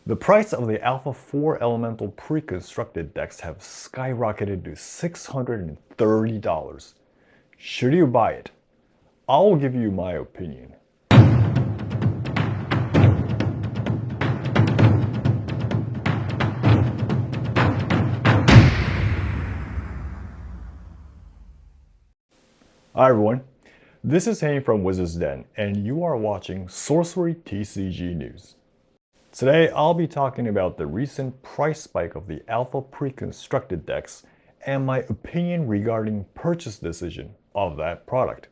The price of the Alpha 4 Elemental pre-constructed decks have skyrocketed to $630. Should you buy it? I'll give you my opinion. Hi everyone, this is Hank from Wizard's Den, and you are watching Sorcery TCG News. Today, I'll be talking about the recent price spike of the Alpha pre-constructed decks and my opinion regarding purchase decision of that product.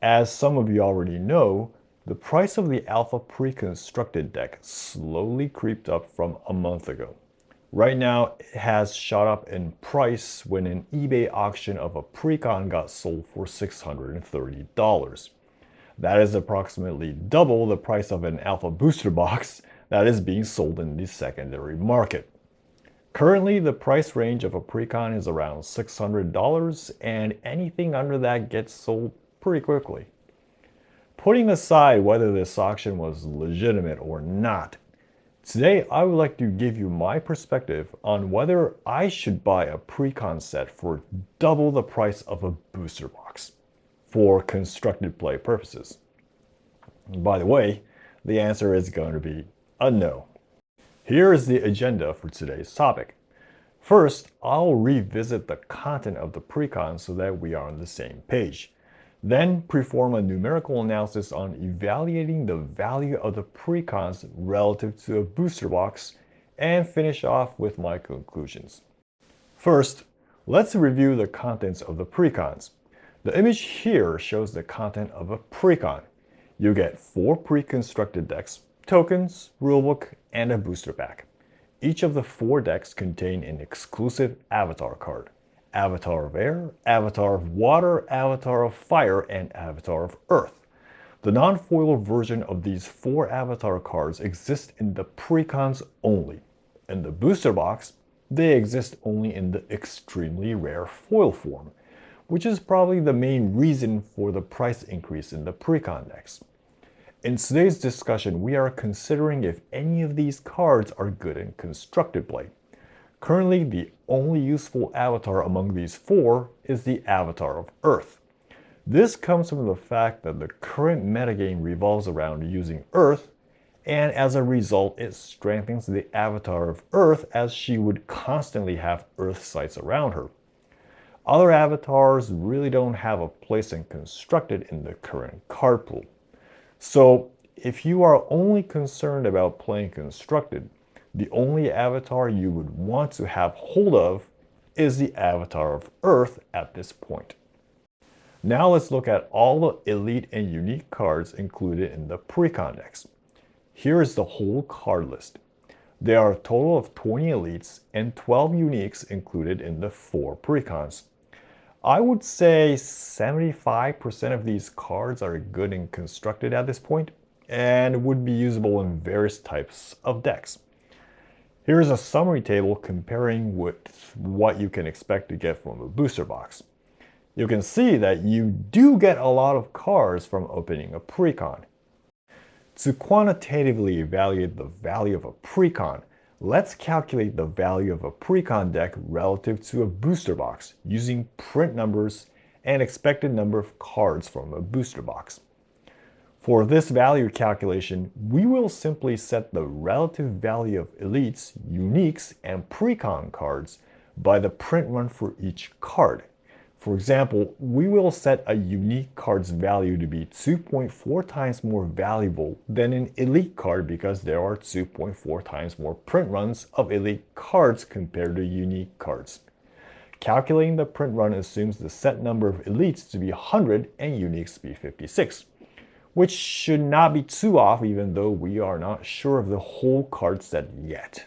As some of you already know, the price of the Alpha pre-constructed deck slowly creeped up from a month ago. Right now, it has shot up in price when an eBay auction of a precon got sold for $630. That is approximately double the price of an Alpha booster box that is being sold in the secondary market. Currently, the price range of a precon is around $600, and anything under that gets sold pretty quickly. Putting aside whether this auction was legitimate or not, today I would like to give you my perspective on whether I should buy a precon set for double the price of a booster box for constructed play purposes. By the way, the answer is going to be a no. Here is the agenda for today's topic. First, I'll revisit the content of the precon so that we are on the same page. Then perform a numerical analysis on evaluating the value of the precons relative to a booster box, and finish off with my conclusions. First, let's review the contents of the precons. The image here shows the content of a precon. You get 4 pre-constructed decks, tokens, rulebook, and a booster pack. Each of the 4 decks contain an exclusive avatar card. Avatar of Air, Avatar of Water, Avatar of Fire, and Avatar of Earth. The non-foil version of these 4 avatar cards exist in the precons only. In the booster box, they exist only in the extremely rare foil form, which is probably the main reason for the price increase in the precon decks. In today's discussion, we are considering if any of these cards are good in constructed play. Currently, the only useful avatar among these 4 is the Avatar of Earth. This comes from the fact that the current metagame revolves around using Earth, and as a result, it strengthens the Avatar of Earth as she would constantly have Earth sites around her. Other avatars really don't have a place in constructed in the current card pool. So, if you are only concerned about playing constructed, the only avatar you would want to have hold of is the Avatar of Earth at this point. Now let's look at all the elite and unique cards included in the precon decks. Here is the whole card list. There are a total of 20 elites and 12 uniques included in the 4 precons. I would say 75% of these cards are good and constructed at this point, and would be usable in various types of decks. Here is a summary table comparing with what you can expect to get from a booster box. You can see that you do get a lot of cards from opening a precon. To quantitatively evaluate the value of a precon, let's calculate the value of a precon deck relative to a booster box using print numbers and expected number of cards from a booster box. For this value calculation, we will simply set the relative value of elites, uniques, and precon cards by the print run for each card. For example, we will set a unique card's value to be 2.4 times more valuable than an elite card because there are 2.4 times more print runs of elite cards compared to unique cards. Calculating the print run assumes the set number of elites to be 100 and uniques to be 56, which should not be too off even though we are not sure of the whole card set yet.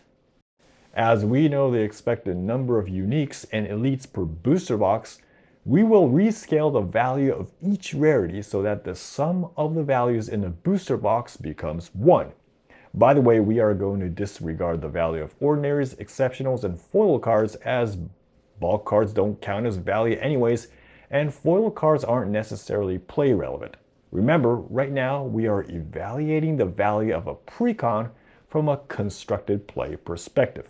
As we know the expected number of uniques and elites per booster box, we will rescale the value of each rarity so that the sum of the values in the booster box becomes 1. By the way, we are going to disregard the value of ordinaries, exceptionals, and foil cards as bulk cards don't count as value anyways, and foil cards aren't necessarily play relevant. Remember, right now we are evaluating the value of a precon from a constructed play perspective.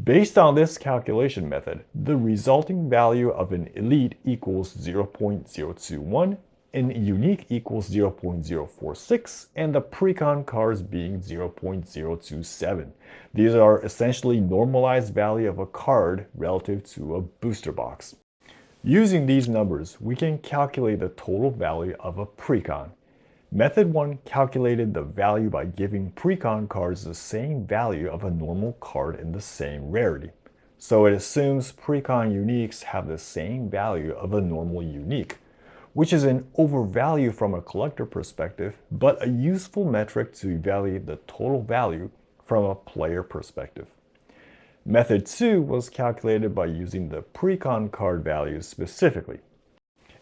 Based on this calculation method, the resulting value of an elite equals 0.021, an unique equals 0.046, and the precon cards being 0.027. These are essentially normalized value of a card relative to a booster box. Using these numbers, we can calculate the total value of a precon. Method 1 calculated the value by giving precon cards the same value of a normal card in the same rarity. So it assumes precon uniques have the same value of a normal unique, which is an overvalue from a collector perspective, but a useful metric to evaluate the total value from a player perspective. Method 2 was calculated by using the precon card values specifically.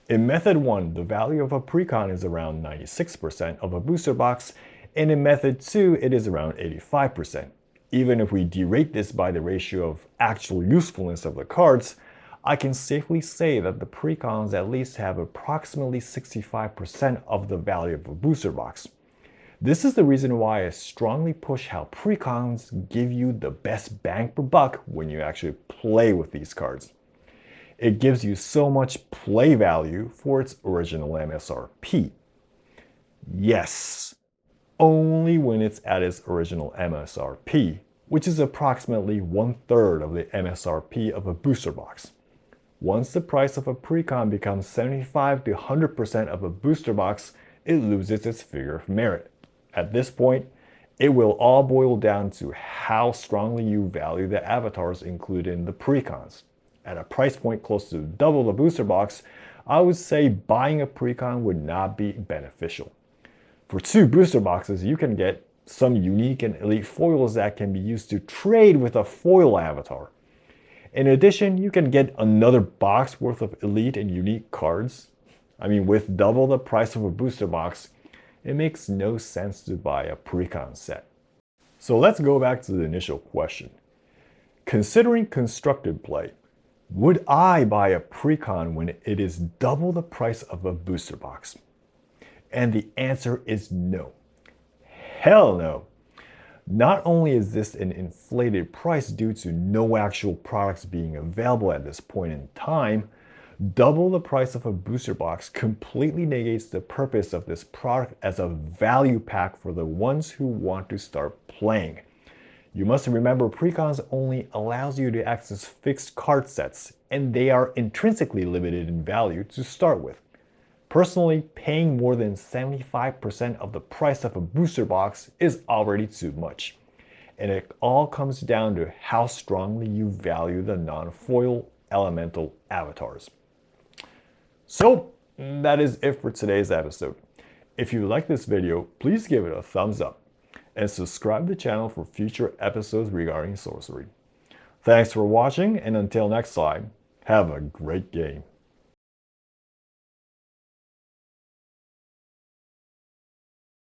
In Method 1, the value of a precon is around 96% of a booster box, and in Method 2, it is around 85%. Even if we derate this by the ratio of actual usefulness of the cards, I can safely say that the precons at least have approximately 65% of the value of a booster box. This is the reason why I strongly push how precons give you the best bang per buck when you actually play with these cards. It gives you so much play value for its original MSRP. Yes, only when it's at its original MSRP, which is approximately 1/3 of the MSRP of a booster box. Once the price of a precon becomes 75 to 100% of a booster box, it loses its figure of merit. At this point, it will all boil down to how strongly you value the avatars included in the precons. At a price point close to double the booster box, I would say buying a precon would not be beneficial. For 2 booster boxes, you can get some unique and elite foils that can be used to trade with a foil avatar. In addition, you can get another box worth of elite and unique cards. With double the price of a booster box, it makes no sense to buy a precon set. So let's go back to the initial question. Considering constructed play, would I buy a precon when it is double the price of a booster box? And the answer is no. Hell no. Not only is this an inflated price due to no actual products being available at this point in time, double the price of a booster box completely negates the purpose of this product as a value pack for the ones who want to start playing. You must remember precons only allows you to access fixed card sets, and they are intrinsically limited in value to start with. Personally, paying more than 75% of the price of a booster box is already too much. And it all comes down to how strongly you value the non-foil elemental avatars. So, that is it for today's episode. If you like this video, please give it a thumbs up and subscribe to the channel for future episodes regarding sorcery. Thanks for watching, and until next time, have a great game.